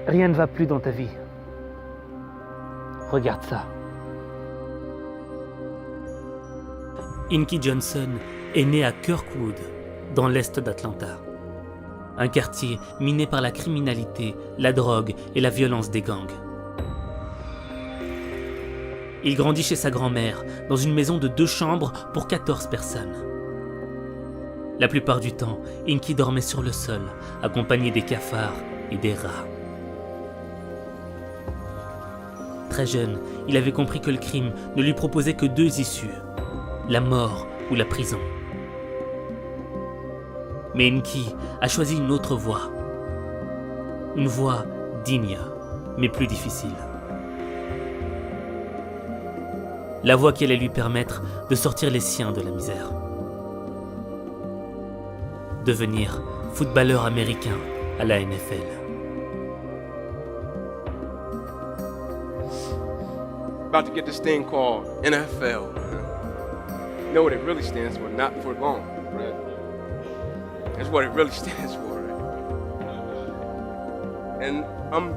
Rien ne va plus dans ta vie. Regarde ça. Inky Johnson est né à Kirkwood, dans l'est d'Atlanta. Un quartier miné par la criminalité, la drogue et la violence des gangs. Il grandit chez sa grand-mère, dans une maison de 2 chambres pour 14 personnes. La plupart du temps, Inky dormait sur le sol, accompagné des cafards et des rats. Très jeune, il avait compris que le crime ne lui proposait que 2 issues, la mort ou la prison. Mais Inky a choisi une autre voie. Une voie digne, mais plus difficile. La voie qui allait lui permettre de sortir les siens de la misère. Devenir footballeur américain à la NFL. About to get this thing called NFL. You know what it really stands for? Not for long, right? That's what it really stands for, right? And I'm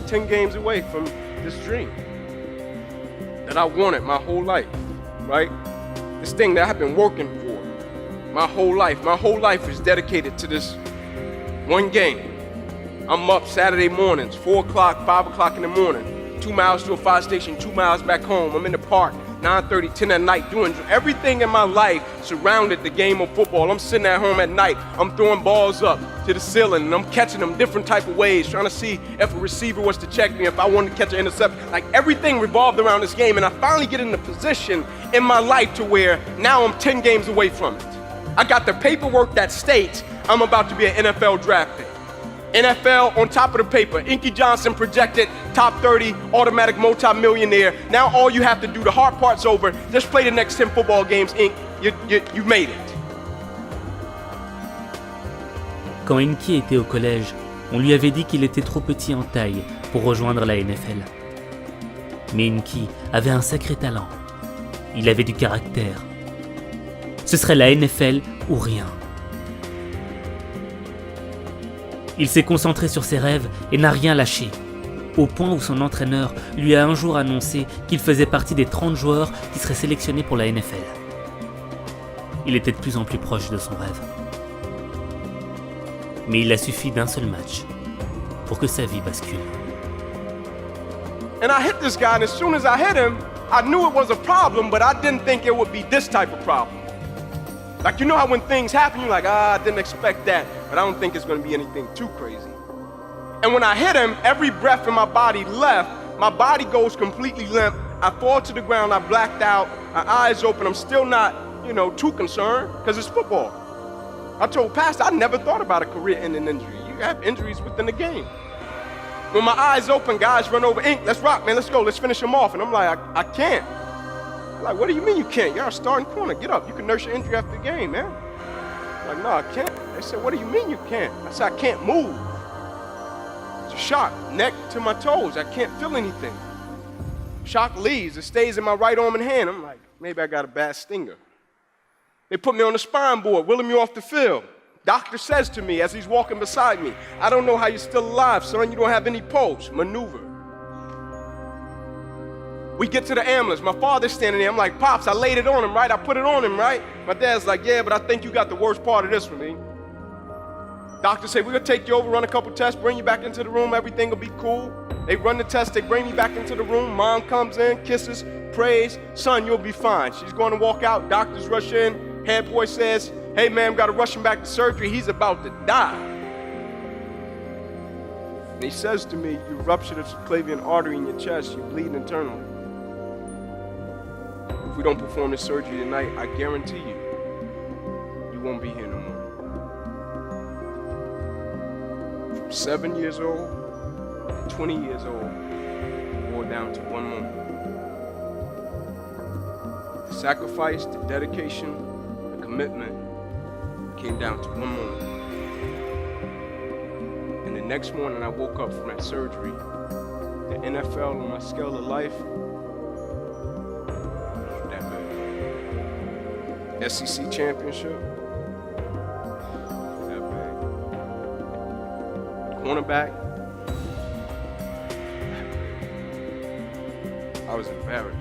10 games away from this dream that I wanted my whole life, right? This thing that I've been working for my whole life. My whole life is dedicated to this one game. I'm up Saturday mornings, 4 o'clock, 5 o'clock in the morning, 2 miles to a fire station, 2 miles back home. I'm in the park, 9:30, 10 at night, doing everything in my life surrounded the game of football. I'm sitting at home at night, I'm throwing balls up to the ceiling, and I'm catching them different type of ways, trying to see if a receiver was to check me, if I wanted to catch an interception. Like, everything revolved around this game, and I finally get in a position in my life to where now I'm 10 games away from it. I got the paperwork that states I'm about to be an NFL draft pick. NFL on top of the paper. Inky Johnson projected top 30, automatic multi-millionaire. Now all you have to do, the hard part's over. Just play the next 10 football games, Ink. You made it. Quand Inky était au collège, on lui avait dit qu'il était trop petit en taille pour rejoindre la NFL. Mais Inky avait un sacré talent. Il avait du caractère. Ce serait la NFL ou rien. Il s'est concentré sur ses rêves et n'a rien lâché, au point où son entraîneur lui a un jour annoncé qu'il faisait partie des 30 joueurs qui seraient sélectionnés pour la NFL. Il était de plus en plus proche de son rêve. Mais il a suffi d'un seul match pour que sa vie bascule. And I hit this guy, and as soon as I hit him, I knew it was a problem, but I didn't think it would be this type of problem. Like, you know how when things happen, you're like, I didn't expect that, but I don't think it's gonna be anything too crazy. And when I hit him, every breath in my body left, my body goes completely limp, I fall to the ground, I blacked out, my eyes open, I'm still not, too concerned, because it's football. I told Pastor, I never thought about a career-ending injury. You have injuries within the game. When my eyes open, guys run over, Ink, let's rock, man, let's go, let's finish him off. And I'm like, I can't. Like, what do you mean you can't? You're a starting corner. Get up. You can nurse your injury after the game, man. I'm like, no, I can't. They said, what do you mean you can't? I said, I can't move. It's a shock, neck to my toes. I can't feel anything. Shock leaves. It stays in my right arm and hand. I'm like, maybe I got a bad stinger. They put me on the spine board, wheeling me off the field. Doctor says to me as he's walking beside me, I don't know how you're still alive, son. You don't have any pulse. Maneuver. We get to the ambulance. My father's standing there. I'm like, Pops, I laid it on him, right? I put it on him, right? My dad's like, yeah, but I think you got the worst part of this for me. Doctor said, we're going to take you over, run a couple tests, bring you back into the room. Everything will be cool. They run the test. They bring me back into the room. Mom comes in, kisses, prays. Son, you'll be fine. She's going to walk out. Doctors rush in. Head boy says, hey, man, got to rush him back to surgery. He's about to die. And he says to me, you ruptured a subclavian artery in your chest. You bleed internally. If we don't perform this surgery tonight, I guarantee you, you won't be here no more. From 7 years old to 20 years old, boiled down to one moment. The sacrifice, the dedication, the commitment came down to one moment. And the next morning I woke up from that surgery. The NFL on my scale of life, SEC championship, that big. Cornerback, I was embarrassed.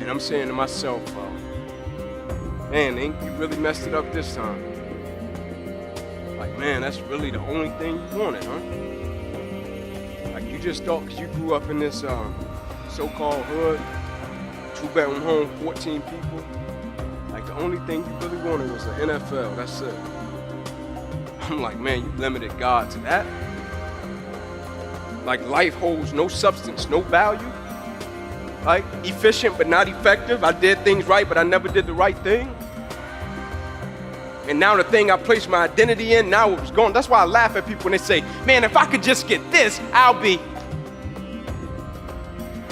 And I'm saying to myself, man, ain't you really messed it up this time? Like, man, that's really the only thing you wanted, huh? Like, you just thought because you grew up in this so-called hood, 2-bedroom home, 14 people, like the only thing you really wanted was the NFL, that's it. I'm like, man, you limited God to that? Like, life holds no substance, no value? Like, efficient but not effective? I did things right, but I never did the right thing? And now the thing I placed my identity in, now it was gone. That's why I laugh at people when they say, man, if I could just get this, I'll be.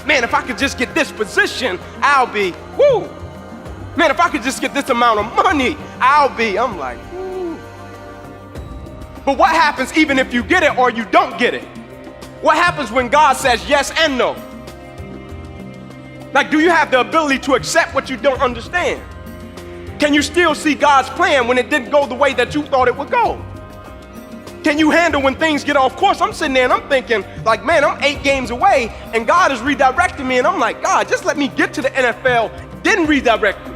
Man, if I could just get this position, I'll be. Woo! Man, if I could just get this amount of money, I'll be. I'm like, woo. But what happens even if you get it or you don't get it? What happens when God says yes and no? Like, do you have the ability to accept what you don't understand? Can you still see God's plan when it didn't go the way that you thought it would go? Can you handle when things get off course? I'm sitting there and I'm thinking, like, man, I'm 8 games away and God is redirecting me. And I'm like, God, just let me get to the NFL, then redirect me.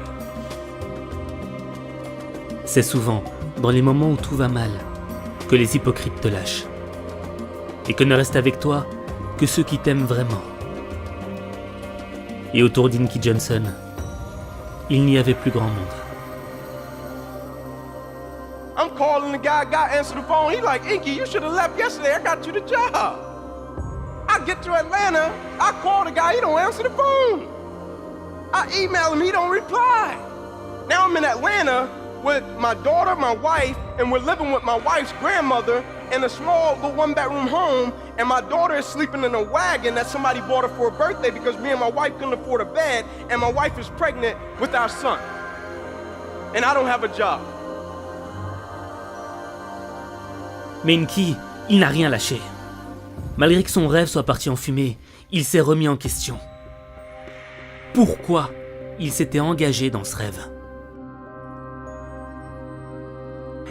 C'est souvent dans les moments où tout va mal que les hypocrites te lâchent. Et que ne restent avec toi que ceux qui t'aiment vraiment. Et autour d'Inky Johnson, il n'y avait plus grand monde. I'm calling the guy answered the phone. He like, Inky, you should have left yesterday. I got you the job. I get to Atlanta, I call the guy, he don't answer the phone. I email him, he don't reply. Now I'm in Atlanta with my daughter, my wife, and we're living with my wife's grandmother in a small little 1-bedroom home, and my daughter is sleeping in a wagon that somebody bought her for her birthday because me and my wife couldn't afford a bed, and my wife is pregnant with our son. And I don't have a job. Mais Inky, il n'a rien lâché. Malgré que son rêve soit parti en fumée, il s'est remis en question. Pourquoi il s'était engagé dans ce rêve?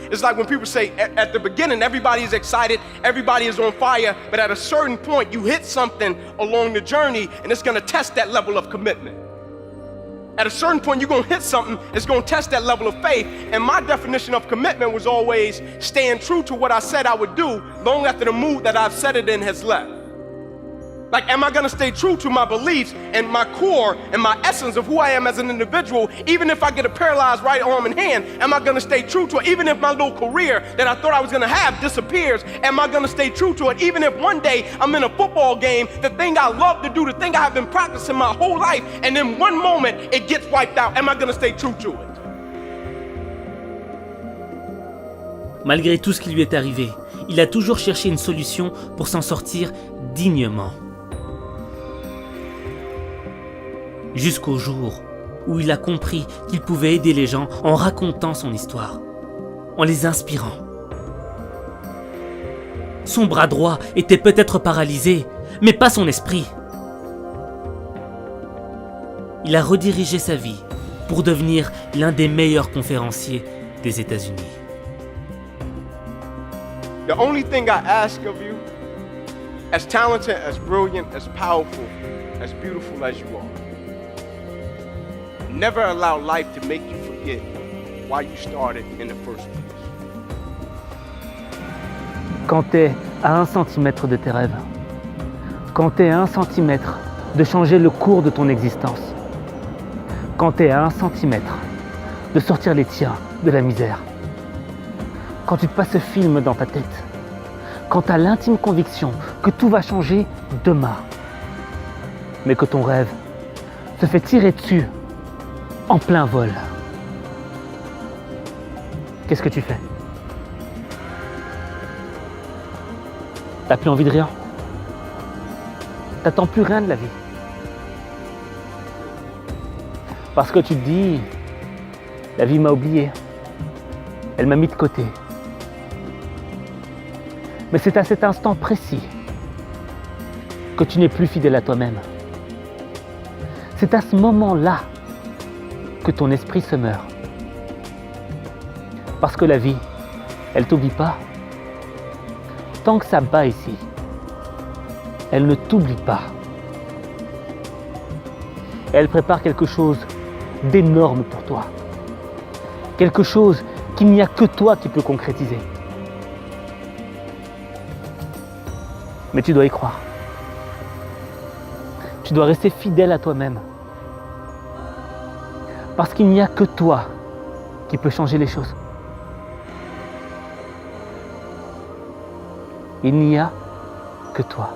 It's like when people say at the beginning, everybody is excited, everybody is on fire, but at a certain point, you hit something along the journey, and it's going to test that level of commitment. At a certain point, you're going to hit something, it's going to test that level of faith. And my definition of commitment was always staying true to what I said I would do long after the mood that I've set it in has left. Like, am I going to stay true to my beliefs and my core and my essence of who I am as an individual, even if I get a paralyzed right arm and hand? Am I going to stay true to it? Even if my little career that I thought I was going to have disappears, am I going to stay true to it? Even if one day I'm in a football game, the thing I love to do, the thing I have been practicing my whole life, and then one moment it gets wiped out, am I going to stay true to it? Malgré tout ce qui lui est arrivé, il a toujours cherché une solution pour s'en sortir dignement. Jusqu'au jour où il a compris qu'il pouvait aider les gens en racontant son histoire, en les inspirant. Son bras droit était peut-être paralysé, mais pas son esprit. Il a redirigé sa vie pour devenir l'un des meilleurs conférenciers des États-Unis. The only thing I ask of you, as talented, as brilliant, as powerful, as beautiful as you are, never allow life to make you forget why you started in the first place. Quand t'es à 1 centimètre de tes rêves, quand t'es à 1 centimètre de changer le cours de ton existence, quand t'es à 1 centimètre de sortir les tiens de la misère, quand tu te passes ce film dans ta tête, quand t'as l'intime conviction que tout va changer demain, mais que ton rêve se fait tirer dessus en plein vol. Qu'est-ce que tu fais? T'as plus envie de rien? T'attends plus rien de la vie? Parce que tu te dis, la vie m'a oublié, elle m'a mis de côté. Mais c'est à cet instant précis que tu n'es plus fidèle à toi-même. C'est à ce moment-là que ton esprit se meurt. Parce que la vie, elle t'oublie pas. Tant que ça bat ici, elle ne t'oublie pas. Elle prépare quelque chose d'énorme pour toi. Quelque chose qu'il n'y a que toi qui peux concrétiser. Mais tu dois y croire. Tu dois rester fidèle à toi-même. Parce qu'il n'y a que toi qui peux changer les choses. Il n'y a que toi.